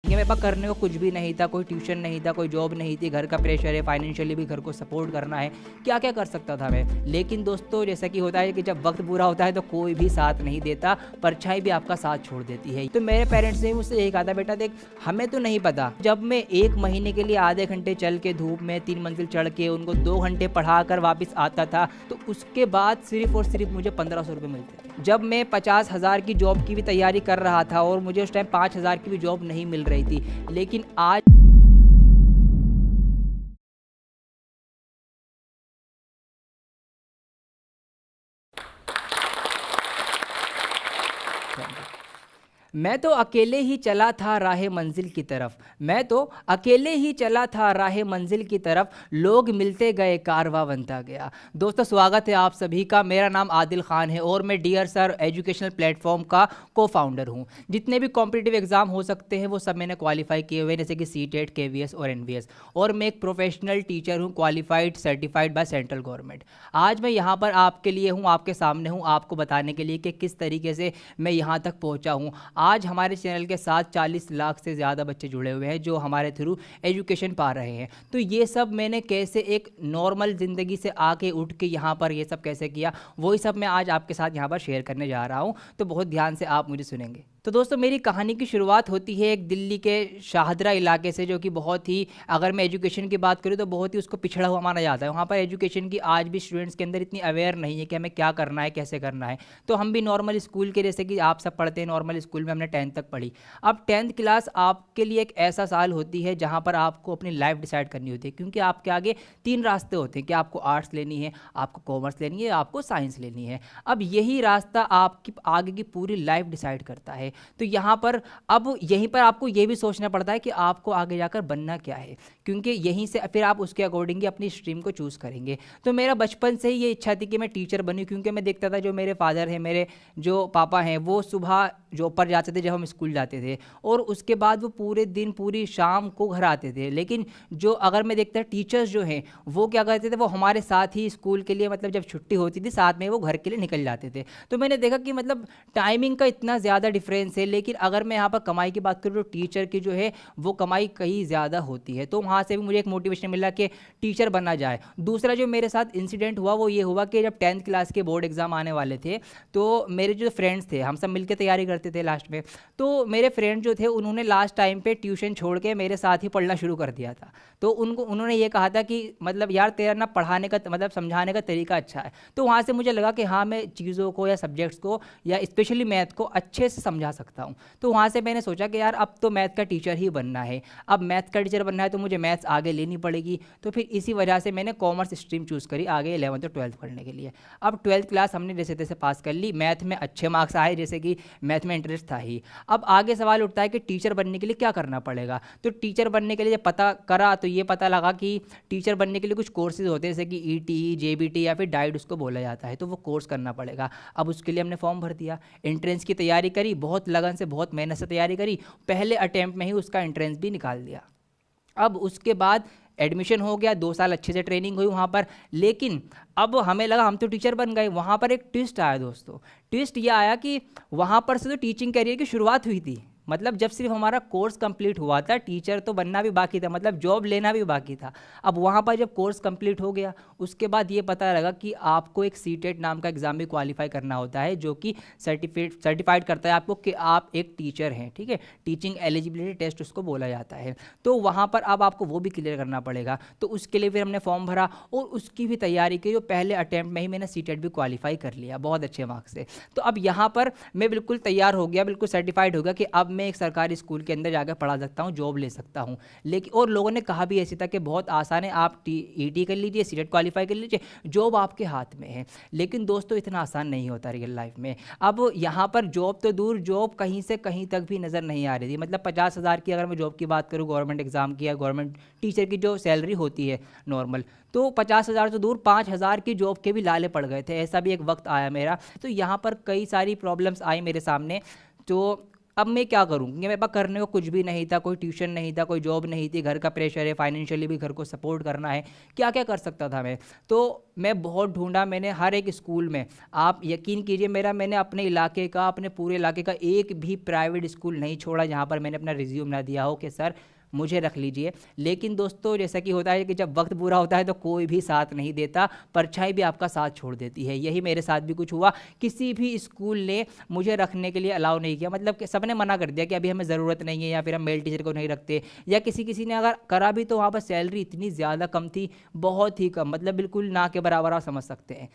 ये मेरे पास करने को कुछ भी नहीं था, कोई ट्यूशन नहीं था, कोई जॉब नहीं थी, घर का प्रेशर है, फाइनेंशियली भी घर को सपोर्ट करना है, क्या क्या कर सकता था मैं। लेकिन दोस्तों जैसा कि होता है कि जब वक्त बुरा होता है तो कोई भी साथ नहीं देता, परछाई भी आपका साथ छोड़ देती है। तो मेरे पेरेंट्स ने मुझसे यही कहा था, बेटा देख हमें तो नहीं पता, जब मैं 1 महीने के लिए आधे घंटे चल के धूप में 3 मंजिल चढ़ के उनको 2 घंटे पढ़ा कर वापस आता था, तो उसके बाद सिर्फ और सिर्फ मुझे 1500 रुपये मिलते थे। जब मैं 50,000 की जॉब की भी तैयारी कर रहा था और मुझे उस टाइम 5,000 की भी जॉब नहीं मिल रही थी, लेकिन आज मैं तो अकेले ही चला था राह मंजिल की तरफ, मैं तो अकेले ही चला था राह मंजिल की तरफ, लोग मिलते गए कारवां बनता गया। दोस्तों स्वागत है आप सभी का, मेरा नाम आदिल खान है और मैं डियर सर एजुकेशनल प्लेटफॉर्म का को फाउंडर हूँ। जितने भी कॉम्पिटिटिव एग्जाम हो सकते हैं वो सब मैंने क्वालिफाई किए हुए, जैसे कि सीटेट, केवीएस और एनवीएस, और मैं एक प्रोफेशनल टीचर हूँ, qualified certified by central government. आज मैं यहाँ पर आपके लिए हूँ, आपके सामने हूँ, आपको बताने के लिए कि किस तरीके से मैं यहाँ तक पहुँचा हूँ। आज हमारे चैनल के साथ 40 लाख से ज़्यादा बच्चे जुड़े हुए हैं जो हमारे थ्रू एजुकेशन पा रहे हैं। तो ये सब मैंने कैसे एक नॉर्मल ज़िंदगी से आके उठ के यहाँ पर ये सब कैसे किया, वही सब मैं आज आपके साथ यहाँ पर शेयर करने जा रहा हूँ। तो बहुत ध्यान से आप मुझे सुनेंगे। तो दोस्तों मेरी कहानी की शुरुआत होती है एक दिल्ली के शाहदरा इलाके से, जो कि बहुत ही, अगर मैं एजुकेशन की बात करूँ तो बहुत ही उसको पिछड़ा हुआ माना जाता है। वहाँ पर एजुकेशन की आज भी स्टूडेंट्स के अंदर इतनी अवेयर नहीं है कि हमें क्या करना है, कैसे करना है। तो हम भी नॉर्मल स्कूल के, जैसे कि आप सब पढ़ते हैं नॉर्मल स्कूल में, हमने 10th तक पढ़ी। अब 10th क्लास आपके लिए एक ऐसा साल होती है जहाँ पर आपको अपनी लाइफ डिसाइड करनी होती है, क्योंकि आपके आगे 3 रास्ते होते हैं कि आपको आर्ट्स लेनी है, आपको कॉमर्स लेनी है, आपको साइंस लेनी है। अब यही रास्ता आपकी आगे की पूरी लाइफ डिसाइड करता है। तो यहाँ पर अब यहीं पर आपको ये भी सोचना पड़ता है कि आपको आगे जाकर बनना क्या है, क्योंकि यहीं से फिर आप उसके अकॉर्डिंग अपनी स्ट्रीम को चूज़ करेंगे। तो मेरा बचपन से ही ये इच्छा थी कि मैं टीचर बनूं, क्योंकि मैं देखता था जो मेरे फादर हैं, मेरे जो पापा हैं, वो सुबह जॉब पर जाते थे जब हम स्कूल जाते थे, और उसके बाद वो पूरे दिन पूरी शाम को घर आते थे। लेकिन जो अगर मैं देखता टीचर्स जो हैं वो क्या करते थे, वो हमारे साथ ही स्कूल के लिए, मतलब जब छुट्टी होती थी साथ में वो घर के लिए निकल जाते थे। तो मैंने देखा कि मतलब टाइमिंग का इतना ज़्यादा डिफरेंस है, लेकिन अगर मैं यहाँ पर कमाई की बात करूँ तो टीचर की जो है वो कमाई कहीं ज़्यादा होती है। तो वहाँ से भी मुझे एक मोटिवेशन मिला कि टीचर बनना जाए। दूसरा जो मेरे साथ इंसिडेंट हुआ वो ये हुआ कि जब 10th क्लास के बोर्ड एग्ज़ाम आने वाले थे, तो मेरे जो फ्रेंड्स थे, हम सब मिलकर तैयारी करते थे लास्ट में, तो मेरे फ्रेंड जो थे उन्होंने लास्ट टाइम पे ट्यूशन छोड़ के मेरे साथ ही पढ़ना शुरू कर दिया था। तो उन्होंने ये कहा था कि मतलब यार तेरा ना पढ़ाने का मतलब समझाने का तरीका अच्छा है। तो वहाँ से मुझे लगा कि हाँ मैं चीज़ों को या सब्जेक्ट्स को या स्पेशली मैथ को अच्छे से समझा सकता हूँ। तो वहाँ से मैंने सोचा कि यार अब तो मैथ का टीचर ही बनना है, अब मैथ का टीचर बनना है तो मुझे मैथ्स आगे लेनी पड़ेगी। तो फिर इसी वजह से मैंने कॉमर्स स्ट्रीम चूज़ करी आगे 11th और 12th पढ़ने के लिए। अब 12th क्लास हमने जैसे तैसे पास कर ली, मैथ में अच्छे मार्क्स आए, जैसे कि मैथ में इंटरेस्ट था ही। अब आगे सवाल उठता है कि टीचर बनने के लिए क्या करना पड़ेगा। तो टीचर बनने के लिए जब पता करा तो ये पता लगा कि टीचर बनने के लिए कुछ कोर्सेज होते हैं, जैसे कि ईटीई, जेबीटी या फिर डाइट उसको बोला जाता है, तो वो कोर्स करना पड़ेगा। अब उसके लिए हमने फॉर्म भर दिया, एंट्रेंस की तैयारी करी, बहुत लगन से बहुत मेहनत से तैयारी करी, पहले अटैम्प्ट में ही उसका एंट्रेंस भी निकाल दिया। अब उसके बाद एडमिशन हो गया, 2 साल अच्छे से ट्रेनिंग हुई वहाँ पर। लेकिन अब हमें लगा हम तो टीचर बन गए। वहाँ पर एक ट्विस्ट आया दोस्तों, ट्विस्ट ये आया कि वहाँ पर से तो टीचिंग करियर की शुरुआत हुई थी, मतलब जब सिर्फ हमारा कोर्स कंप्लीट हुआ था, टीचर तो बनना भी बाकी था, मतलब जॉब लेना भी बाकी था। अब वहाँ पर जब कोर्स कंप्लीट हो गया उसके बाद ये पता लगा कि आपको एक सीटेट नाम का एग्ज़ाम भी क्वालिफाई करना होता है, जो कि सर्टिफाइड करता है आपको कि आप एक टीचर हैं, ठीक है, टीचिंग एलिजिबिलिटी टेस्ट उसको बोला जाता है। तो वहाँ पर अब आपको वो भी क्लियर करना पड़ेगा। तो उसके लिए फिर हमने फॉर्म भरा और उसकी भी तैयारी की, जो पहले अटैम्प्ट में ही मैंने सीटेट भी क्वालिफाई कर लिया बहुत अच्छे मार्क्स से। तो अब यहाँ पर मैं बिल्कुल तैयार हो गया, बिल्कुल सर्टिफाइड हो गया कि अब मैं एक सरकारी स्कूल के अंदर जाकर पढ़ा सकता हूँ, जॉब ले सकता हूँ। लेकिन और लोगों ने कहा भी ऐसे था कि बहुत आसान है, आप ईटी कर लीजिए, सीटेट क्वालिफाई कर लीजिए, जॉब आपके हाथ में है। लेकिन दोस्तों इतना आसान नहीं होता रियल लाइफ में। अब यहाँ पर जॉब तो दूर, जॉब कहीं से कहीं तक भी नज़र नहीं आ रही थी। मतलब 50,000 की अगर मैं जॉब की बात करूँ, गवर्नमेंट एग्जाम की या गवर्नमेंट टीचर की जो सैलरी होती है नॉर्मल, तो 50,000 तो दूर 5,000 की जॉब के भी लाले पड़ गए थे। ऐसा भी एक वक्त आया मेरा। तो यहाँ पर कई सारी प्रॉब्लम्स आई मेरे सामने। तो अब मैं क्या करूँ, क्योंकि मेरे पास करने को कुछ भी नहीं था, कोई ट्यूशन नहीं था, कोई जॉब नहीं थी, घर का प्रेशर है, फाइनेंशियली भी घर को सपोर्ट करना है, क्या क्या कर सकता था मैं। तो मैं बहुत ढूंढा मैंने हर एक स्कूल में। आप यकीन कीजिए मैंने अपने इलाके का, अपने पूरे इलाके का एक भी प्राइवेट स्कूल नहीं छोड़ा जहाँ पर मैंने अपना रिज्यूम ना दिया हो कि सर मुझे रख लीजिए। लेकिन दोस्तों जैसा कि होता है कि जब वक्त बुरा होता है तो कोई भी साथ नहीं देता, परछाई भी आपका साथ छोड़ देती है। यही मेरे साथ भी कुछ हुआ। किसी भी स्कूल ने मुझे रखने के लिए अलाउ नहीं किया, मतलब कि सबने मना कर दिया कि अभी हमें ज़रूरत नहीं है, या फिर हम मेल टीचर को नहीं रखते, या किसी किसी ने अगर करा भी तो वहाँ पर सैलरी इतनी ज़्यादा कम थी, बहुत ही कम, मतलब बिल्कुल ना के बराबर आप समझ सकते हैं।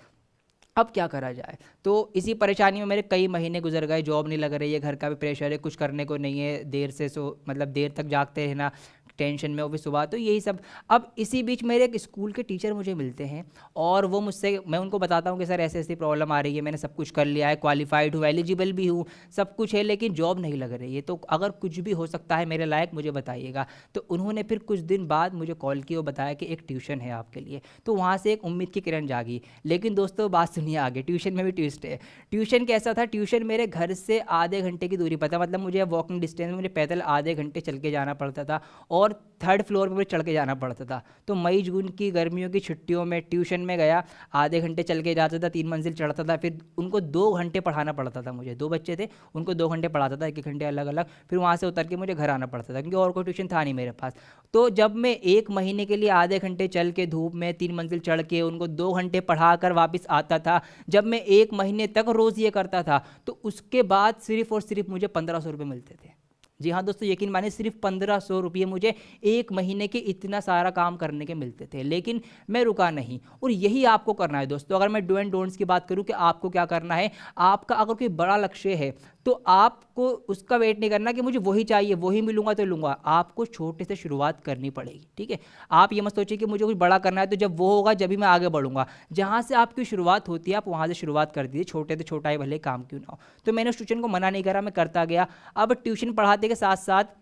अब क्या करा जाए। तो इसी परेशानी में मेरे कई महीने गुजर गए, जॉब नहीं लग रही है, घर का भी प्रेशर है, कुछ करने को नहीं है, देर से मतलब देर तक जागते रहना, टेंशन में, वो भी सुबह, तो यही सब। अब इसी बीच मेरे एक स्कूल के टीचर मुझे मिलते हैं और वो मुझसे, मैं उनको बताता हूँ कि सर ऐसे ऐसी प्रॉब्लम आ रही है, मैंने सब कुछ कर लिया है, क्वालिफाइड हूँ, एलिजिबल भी हूँ, सब कुछ है, लेकिन जॉब नहीं लग रही है, तो अगर कुछ भी हो सकता है मेरे लायक मुझे बताइएगा। तो उन्होंने फिर कुछ दिन बाद मुझे कॉल की और बताया कि एक ट्यूशन है आपके लिए। तो वहाँ से एक उम्मीद की किरण जागी। लेकिन दोस्तों बात सुनिए आगे, ट्यूशन में भी ट्विस्ट है। ट्यूशन कैसा था, ट्यूशन मेरे घर से आधे घंटे की दूरी पर था, मतलब मुझे वॉकिंग डिस्टेंस में मुझे पैदल आधे घंटे चल के जाना पड़ता था, और थर्ड फ्लोर पर मुझे चढ़ के जाना पड़ता था। तो मई जून की गर्मियों की छुट्टियों में ट्यूशन में गया, आधे घंटे चल के जाता था, 3 मंजिल चढ़ता था, फिर उनको 2 घंटे पढ़ाना पड़ता था मुझे, 2 बच्चे थे, उनको 2 घंटे पढ़ाता था, 1 घंटे अलग अलग, फिर वहाँ से उतर के मुझे घर आना पड़ता था, क्योंकि और कोई ट्यूशन था नहीं मेरे पास। तो जब मैं 1 महीने के लिए आधे घंटे चल के धूप में 3 मंजिल चढ़ के उनको 2 घंटे पढ़ा कर वापस आता था, जब मैं 1 महीने तक रोज़ ये करता था, तो उसके बाद सिर्फ और सिर्फ मुझे 1500 रुपये मिलते थे। जी हाँ दोस्तों, यकीन मानिए सिर्फ 1500 रुपये मुझे 1 महीने के इतना सारा काम करने के मिलते थे। लेकिन मैं रुका नहीं, और यही आपको करना है दोस्तों। अगर मैं डू एंड डोंट्स की बात करूं कि आपको क्या करना है, आपका अगर कोई बड़ा लक्ष्य है तो आपको उसका वेट नहीं करना कि मुझे वही चाहिए, वही मिलूंगा तो लूंगा। आपको छोटे से शुरुआत करनी पड़ेगी, ठीक है। आप ये मत सोचिए कि मुझे कुछ बड़ा करना है तो जब वो होगा जब भी मैं आगे बढ़ूंगा। जहां से आपकी शुरुआत होती है आप वहां से शुरुआत कर दीजिए, छोटे से छोटा ही भले काम क्यों ना हो। तो मैंने उस ट्यूशन को मना नहीं करा, मैं करता गया। अब ट्यूशन पढ़ाते के साथ साथ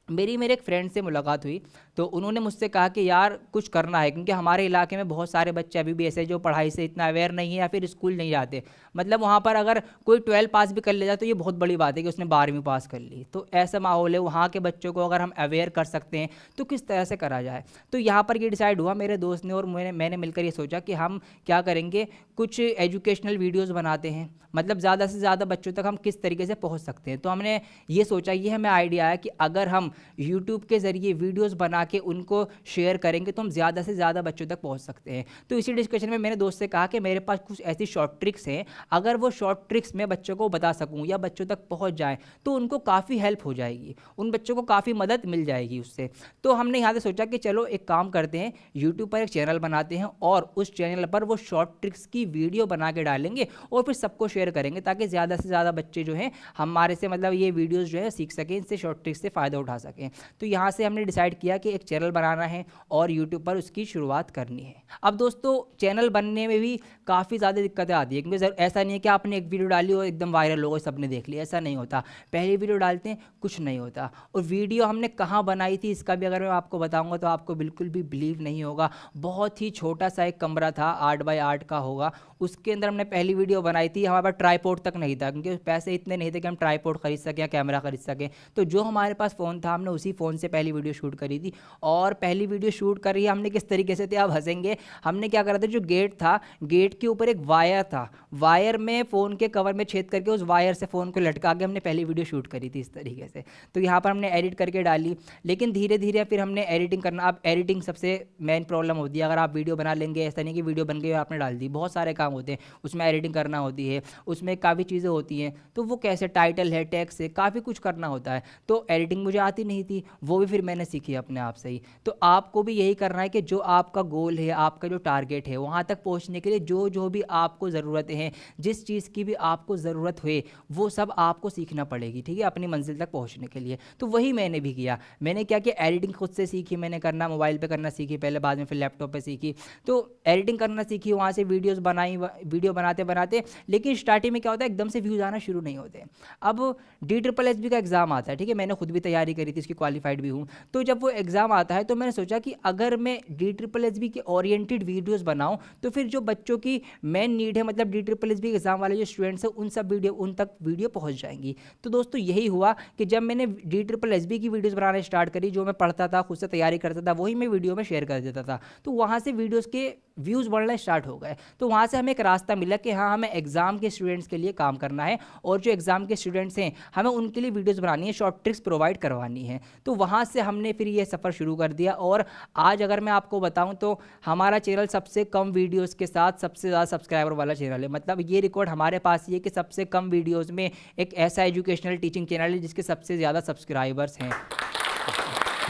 मेरे एक फ्रेंड से मुलाकात हुई, तो उन्होंने मुझसे कहा कि यार कुछ करना है, क्योंकि हमारे इलाके में बहुत सारे बच्चे अभी भी ऐसे जो पढ़ाई से इतना अवेयर नहीं है, या फिर स्कूल नहीं जाते। मतलब वहाँ पर अगर कोई 12 पास भी कर ले जाए तो ये बहुत बड़ी बात है कि उसने 12वीं पास कर ली। तो ऐसा माहौल है, वहाँ के बच्चों को अगर हम अवेयर कर सकते हैं तो किस तरह से करा जाए। तो यहाँ पर ये डिसाइड हुआ मेरे दोस्त ने और मैंने मिलकर ये सोचा कि हम क्या करेंगे, कुछ एजुकेशनल वीडियोज़ बनाते हैं, मतलब ज़्यादा से ज़्यादा बच्चों तक हम किस तरीके से पहुँच सकते हैं। तो हमने ये सोचा, ये हमें आइडिया आया कि अगर हम यूट्यूब के ज़रिए वीडियोस बना के उनको शेयर करेंगे तो हम ज़्यादा से ज़्यादा बच्चों तक पहुंच सकते हैं। तो इसी डिस्कशन में मैंने दोस्त से कहा कि मेरे पास कुछ ऐसी शॉर्ट ट्रिक्स हैं, अगर वो शॉर्ट ट्रिक्स मैं बच्चों को बता सकूं या बच्चों तक पहुंच जाएं तो उनको काफ़ी हेल्प हो जाएगी, उन बच्चों को काफ़ी मदद मिल जाएगी उससे। तो हमने यहाँ से सोचा कि चलो एक काम करते हैं, यूट्यूब पर एक चैनल बनाते हैं और उस चैनल पर वो शॉर्ट ट्रिक्स की वीडियो बना के डालेंगे और फिर सबको शेयर करेंगे, ताकि ज़्यादा से ज़्यादा बच्चे जो हैं हमारे से, मतलब ये वीडियोज़ जो है सीख सकें, इनसे शॉर्ट ट्रिक्स से फ़ायदा उठा सकें। तो यहाँ से हमने डिसाइड किया कि एक चैनल बनाना है और यूट्यूब पर उसकी शुरुआत करनी है। अब दोस्तों चैनल बनने में भी काफ़ी ज़्यादा दिक्कतें आती है, क्योंकि ऐसा नहीं है कि आपने एक वीडियो डाली और एकदम वायरल हो गई, सबने देख लिया, ऐसा नहीं होता। पहली वीडियो डालते हैं कुछ नहीं होता। और वीडियो हमने कहाँ बनाई थी इसका भी अगर मैं आपको बताऊँगा तो आपको बिल्कुल भी बिलीव नहीं होगा। बहुत ही छोटा सा एक कमरा था, 8 बाय 8 का होगा, उसके अंदर हमने पहली वीडियो बनाई थी। हमारे पास ट्राईपोड तक नहीं था, क्योंकि पैसे इतने नहीं थे कि हम ट्राईपोड खरीद सकें या कैमरा खरीद सकें। तो जो हमारे पास फ़ोन था हमने उसी फ़ोन से पहली वीडियो शूट करी थी। और पहली वीडियो शूट कर रही है हमने किस तरीके से थे, आप हंसेंगे। हमने क्या करा था, जो गेट था, गेट के ऊपर एक वायर था, वायर में फ़ोन के कवर में छेद करके उस वायर से फ़ोन को लटका के हमने पहली वीडियो शूट करी थी इस तरीके से। तो यहाँ पर हमने एडिट करके डाली, लेकिन धीरे धीरे फिर हमने एडिटिंग करना, अब एडिटिंग सबसे मेन प्रॉब्लम होती है। अगर आप वीडियो बना लेंगे, ऐसा नहीं कि वीडियो बन गई आपने डाल दी, बहुत सारे काम होते हैं उसमें, एडिटिंग करना होती है, उसमें काफ़ी चीज़ें होती हैं। तो वो कैसे, टाइटल है, टैक्स है, काफ़ी कुछ करना होता है। तो एडिटिंग मुझे आती नहीं थी, वो भी फिर मैंने सीखी अपने आप से ही। तो आपको भी यही करना है कि जो आपका गोल है, आपका जो टारगेट है, वहाँ तक पहुँचने के लिए जो भी आपको ज़रूरतें हैं, जिस चीज़ की भी आपको ज़रूरत हुए, वो सब आपको सीखना पड़ेगी, ठीक है, अपनी मंजिल तक पहुँचने के लिए। तो वही मैंने भी किया। मैंने क्या किया, एडिटिंग खुद से सीखी मैंने करना, मोबाइल पे करना सीखी पहले, बाद में फिर लैपटॉप पे सीखी। तो एडिटिंग करना सीखी, वहाँ से वीडियोस बनाई, वीडियो बनाते बनाते, लेकिन स्टार्टिंग में क्या होता है, एकदम से व्यूज़ आना शुरू नहीं होते। अब DSSB का एग्ज़ाम आता है, ठीक है, मैंने खुद भी तैयारी करी थी, इसकी क्वालिफाइड भी हूँ। तो जब वो एग्ज़ाम आता है तो मैंने सोचा कि अगर मैं DSSB के ओरिएंटेड वीडियोस बनाऊं तो फिर जो बच्चों की मेन नीड है, मतलब DSSB एग्ज़ाम वाले जो स्टूडेंट्स हैं उन तक वीडियो पहुंच जाएंगी। तो दोस्तों यही हुआ कि जब मैंने DSSB की वीडियोस बनाना स्टार्ट करी, जो मैं पढ़ता था, खुद से तैयारी करता था, वही मैं वीडियो में शेयर कर देता था। तो वहाँ से वीडियोज़ के व्यूज़ बढ़ना स्टार्ट हो गए। तो वहाँ से हमें एक रास्ता मिला कि हाँ, हमें एग्ज़ाम के स्टूडेंट्स के लिए काम करना है और जो एग्ज़ाम के स्टूडेंट्स हैं हमें उनके लिए वीडियोस बनानी है, शॉर्ट ट्रिक्स प्रोवाइड करवानी है। तो वहाँ से हमने फिर ये सफ़र शुरू कर दिया और आज अगर मैं आपको बताऊं तो हमारा चैनल सबसे कम वीडियोस के साथ सबसे ज़्यादा सब्सक्राइबर वाला चैनल है। मतलब ये रिकॉर्ड हमारे पास ये कि सबसे कम वीडियोस में एक ऐसा एजुकेशनल टीचिंग चैनल है जिसके सबसे ज़्यादा सब्सक्राइबर्स हैं।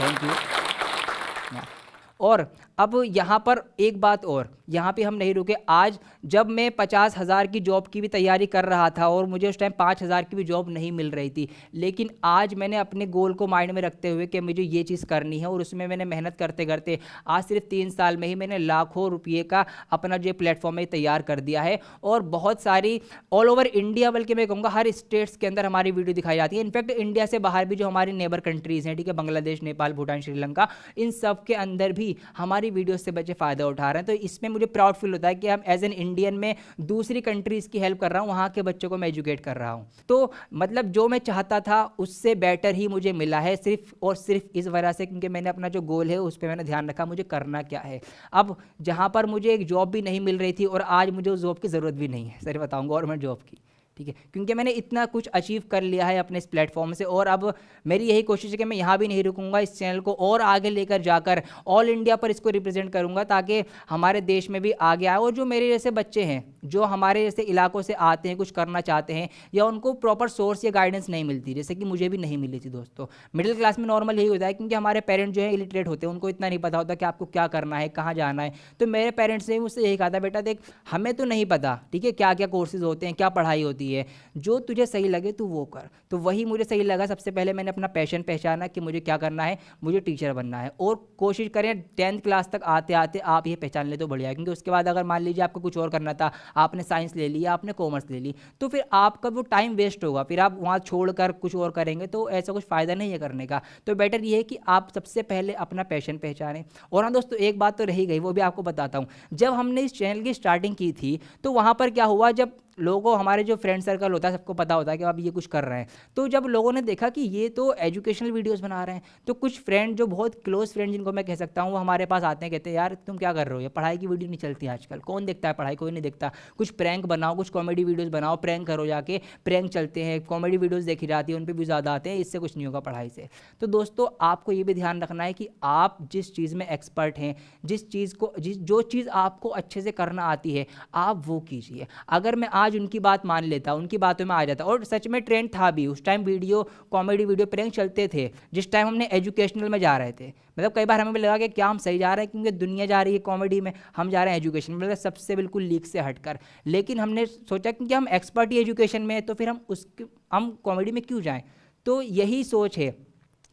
Thank you. और अब यहाँ पर एक बात और, यहाँ पे हम नहीं रुके। आज जब मैं 50,000 की जॉब की भी तैयारी कर रहा था और मुझे उस टाइम 5,000 की भी जॉब नहीं मिल रही थी, लेकिन आज मैंने अपने गोल को माइंड में रखते हुए कि मुझे ये चीज़ करनी है और उसमें मैंने मेहनत करते करते आज सिर्फ 3 साल में ही मैंने लाखों रुपये का अपना जो प्लेटफॉर्म है तैयार कर दिया है। और बहुत सारी ऑल ओवर इंडिया, बल्कि मैं कहूँगा हर स्टेट्स के अंदर हमारी वीडियो दिखाई जाती है। इनफैक्ट इंडिया से बाहर भी जो हमारी नेबर कंट्रीज़ हैं, ठीक है, बांग्लादेश, नेपाल, भूटान, श्रीलंका, इन सब के अंदर भी हमारी वीडियो से बच्चे फ़ायदा उठा रहे हैं। तो इसमें मुझे प्राउड फील होता है कि हम एज एन इंडियन में दूसरी कंट्रीज़ की हेल्प कर रहा हूँ, वहाँ के बच्चों को मैं एजुकेट कर रहा हूँ। तो मतलब जो मैं चाहता था उससे बेटर ही मुझे मिला है, सिर्फ और सिर्फ इस वजह से क्योंकि मैंने अपना जो गोल है उस पर मैंने ध्यान रखा, मुझे करना क्या है। अब जहाँ पर मुझे एक जॉब भी नहीं मिल रही थी और आज मुझे उस जॉब की ज़रूरत भी नहीं है, सर बताऊँ, गवर्नमेंट जॉब की, ठीक है, क्योंकि मैंने इतना कुछ अचीव कर लिया है अपने इस प्लेटफॉर्म से। और अब मेरी यही कोशिश है कि मैं यहाँ भी नहीं रुकूंगा, इस चैनल को और आगे लेकर जाकर ऑल इंडिया पर इसको रिप्रेजेंट करूंगा ताकि हमारे देश में भी आगे आए। और जो मेरे जैसे बच्चे हैं जो हमारे जैसे इलाकों से आते हैं, कुछ करना चाहते हैं या उनको प्रॉपर सोर्स या गाइडेंस नहीं मिलती, जैसे कि मुझे भी नहीं मिली थी दोस्तों। मिडिल क्लास में नॉर्मल यही होता है क्योंकि हमारे पेरेंट्स जो है इलिटरेट होते हैं, उनको इतना नहीं पता होता कि आपको क्या करना है, कहाँ जाना है। तो मेरे पेरेंट्स ने मुझसे यही कहा था, बेटा देख हमें तो नहीं पता, ठीक है, क्या क्या कोर्सेज होते हैं, क्या पढ़ाई होती है, जो तुझे सही लगे तू वो कर। तो वही मुझे सही लगा। सबसे पहले मैंने अपना पैशन पहचाना कि मुझे क्या करना है, मुझे टीचर बनना है। और कोशिश करें 10th क्लास तक आते आते आप ये पहचान ले तो बढ़िया है, क्योंकि उसके बाद अगर मान लीजिए आपको कुछ और करना था, आपने साइंस ले लिया, आपने कॉमर्स ले ली, तो फिर आपका वो टाइम वेस्ट होगा, फिर आप वहाँ छोड़कर कुछ और करेंगे तो ऐसा कुछ फ़ायदा नहीं है करने का। तो बेटर ये है कि आप सबसे पहले अपना पैशन पहचानें। और हाँ दोस्तों, एक बात तो रही गई, वो भी आपको बताता हूँ। जब हमने इस चैनल की स्टार्टिंग की थी तो वहाँ पर क्या हुआ, जब लोगों, हमारे जो फ्रेंड सर्कल होता है, सबको पता होता है कि आप ये कुछ कर रहे हैं, तो जब लोगों ने देखा कि ये तो एजुकेशनल वीडियोस बना रहे हैं, तो कुछ फ्रेंड जो बहुत क्लोज फ्रेंड जिनको मैं कह सकता हूँ, वो हमारे पास आते हैं, कहते हैं यार तुम क्या कर रहे हो, ये पढ़ाई की वीडियो नहीं चलती आजकल, कौन देखता है पढ़ाई, कोई नहीं देखता, कुछ प्रैंक बनाओ, कुछ कॉमेडी वीडियोज़ बनाओ, प्रैंक करो, जाके प्रैंक चलते हैं, कॉमेडी वीडियोज़ देखी जाती है, उन पर भी ज़्यादा आते हैं, इससे कुछ नहीं होगा पढ़ाई से। तो दोस्तों आपको ये भी ध्यान रखना है कि आप जिस चीज़ में एक्सपर्ट हैं, जिस चीज़ को जो चीज़ आपको अच्छे से करना आती है, आप वो कीजिए। अगर मैं आज उनकी बात मान लेता, उनकी बातों में आ जाता, और सच में ट्रेंड था भी उस time, video comedy video prank चलते थे जिस टाइम हमने एजुकेशनल में जा रहे थे। मतलब कई बार हमें भी लगा कि क्या हम सही जा रहे हैं, क्योंकि दुनिया जा रही है कॉमेडी में, हम जा रहे हैं एजुकेशन में, मतलब सबसे बिल्कुल लीक से हटकर। लेकिन हमने सोचा क्योंकि हम एक्सपर्ट ही एजुकेशन में है तो फिर हम कॉमेडी में क्यों जाएं। तो यही सोच है।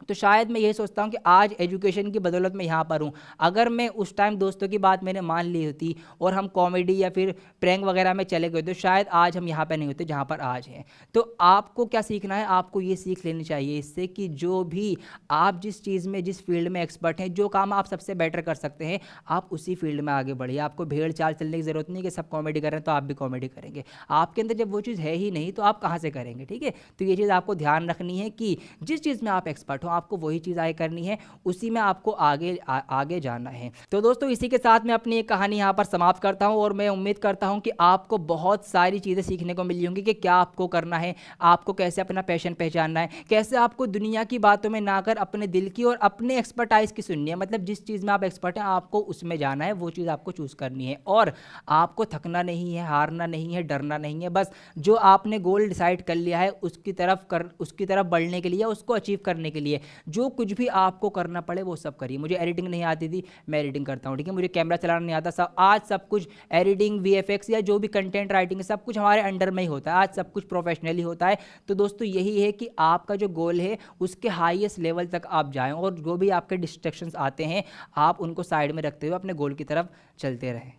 तो शायद मैं यही सोचता हूँ कि आज एजुकेशन की बदौलत मैं यहाँ पर हूँ। अगर मैं उस टाइम दोस्तों की बात मैंने मान ली होती और हम कॉमेडी या फिर प्रैंक वगैरह में चले गए तो शायद आज हम यहाँ पर नहीं होते जहाँ पर आज हैं। तो आपको क्या सीखना है, आपको ये सीख लेनी चाहिए इससे कि जो भी आप जिस चीज़ में, जिस फील्ड में एक्सपर्ट हैं, जो काम आप सबसे बेटर कर सकते हैं, आप उसी फील्ड में आगे बढ़िए। आपको भेड़ चाल चलने की ज़रूरत नहीं कि सब कॉमेडी कर रहे हैं तो आप भी कॉमेडी करेंगे। आपके अंदर जब वो चीज़ है ही नहीं तो आप कहाँ से करेंगे, ठीक है। तो ये चीज़ आपको ध्यान रखनी है कि जिस चीज़ में आप एक्सपर्ट हो आपको वही चीज़ आगे करनी है, उसी में आपको आगे जाना है। तो दोस्तों इसी के साथ मैं अपनी एक कहानी यहाँ पर समाप्त करता हूँ और मैं उम्मीद करता हूँ कि आपको बहुत सारी चीज़ें सीखने को मिली होंगी कि क्या आपको करना है, आपको कैसे अपना पैशन पहचानना है, कैसे आपको दुनिया की बातों में ना कर अपने दिल की और अपने एक्सपर्टाइज की सुननी है। मतलब जिस चीज़ में आप एक्सपर्ट हैं आपको उसमें जाना है, वो चीज़ आपको चूज़ करनी है और आपको थकना नहीं है, हारना नहीं है, डरना नहीं है। बस जो आपने गोल डिसाइड कर लिया है उसकी तरफ बढ़ने के लिए, उसको अचीव करने के लिए जो कुछ भी आपको करना पड़े वो सब करिए। मुझे एडिटिंग नहीं आती थी, मैं एडिटिंग करता हूँ, ठीक है। मुझे कैमरा चलाना नहीं आता, आज सब कुछ एडिटिंग, VFX या जो भी कंटेंट राइटिंग सब कुछ हमारे अंडर में ही होता है, आज सब कुछ प्रोफेशनली होता है। तो दोस्तों यही है कि आपका जो गोल है उसके हाईएस्ट लेवल तक आप जाएं और जो भी आपके डिस्ट्रैक्शंस आते हैं आप उनको साइड में रखते हुए अपने गोल की तरफ चलते रहें।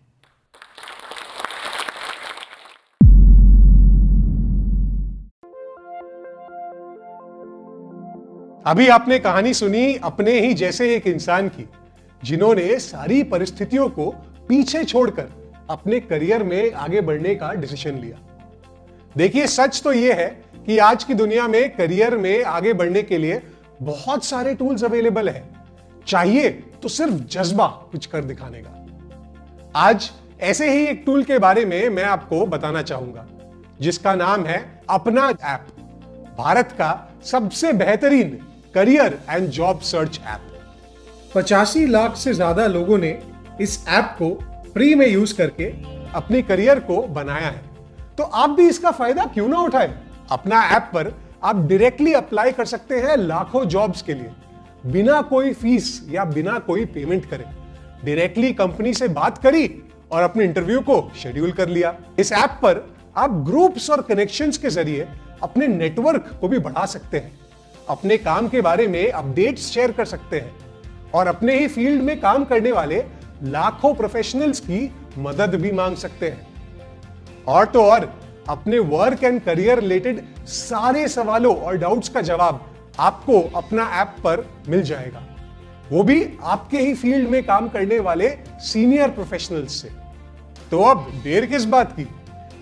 अभी आपने कहानी सुनी अपने ही जैसे एक इंसान की, जिन्होंने सारी परिस्थितियों को पीछे छोड़कर अपने करियर में आगे बढ़ने का डिसीजन लिया। देखिए, सच तो यह है कि आज की दुनिया में करियर में आगे बढ़ने के लिए बहुत सारे टूल्स अवेलेबल है। चाहिए तो सिर्फ जज्बा कुछ कर दिखाने का। आज ऐसे ही एक टूल के बारे में मैं आपको बताना चाहूंगा, जिसका नाम है अपना ऐप, भारत का सबसे बेहतरीन career and job search app. 85 lakh से ज्यादा लोगों ने इस ऐप को फ्री में यूज करके अपने करियर को बनाया है, तो आप भी इसका फायदा क्यों ना उठाएं। अपना ऐप पर आप डायरेक्टली अप्लाई कर सकते हैं लाखों जॉब्स के लिए, बिना कोई फीस या बिना कोई पेमेंट करे। डायरेक्टली कंपनी से बात करी और अपने इंटरव्यू को शेड्यूल कर लिया। इस ऐप पर आप ग्रुप्स और कनेक्शंस के जरिए अपने नेटवर्क को भी बढ़ा सकते हैं, अपने काम के बारे में अपडेट्स शेयर कर सकते हैं और अपने ही फील्ड में काम करने वाले लाखों प्रोफेशनल्स की मदद भी मांग सकते हैं। और तो और अपने वर्क एंड करियर रिलेटेड सारे सवालों और डाउट्स का जवाब आपको अपना ऐप पर मिल जाएगा, वो भी आपके ही फील्ड में काम करने वाले सीनियर प्रोफेशनल्स से। तो अब देर किस बात की,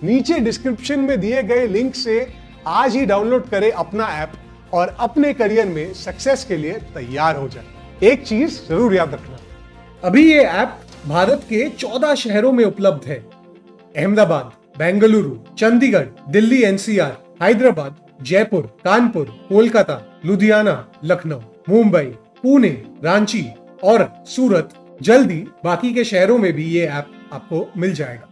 नीचे डिस्क्रिप्शन में दिए गए लिंक से आज ही डाउनलोड करें अपना ऐप और अपने करियर में सक्सेस के लिए तैयार हो जाए। एक चीज जरूर याद रखना, अभी ये ऐप भारत के 14 शहरों में उपलब्ध है। अहमदाबाद, बेंगलुरु, चंडीगढ़, दिल्ली एनसीआर, हैदराबाद, जयपुर, कानपुर, कोलकाता, लुधियाना, लखनऊ, मुंबई, पुणे, रांची और सूरत। जल्दी बाकी के शहरों में भी ये ऐप आपको मिल जाएगा।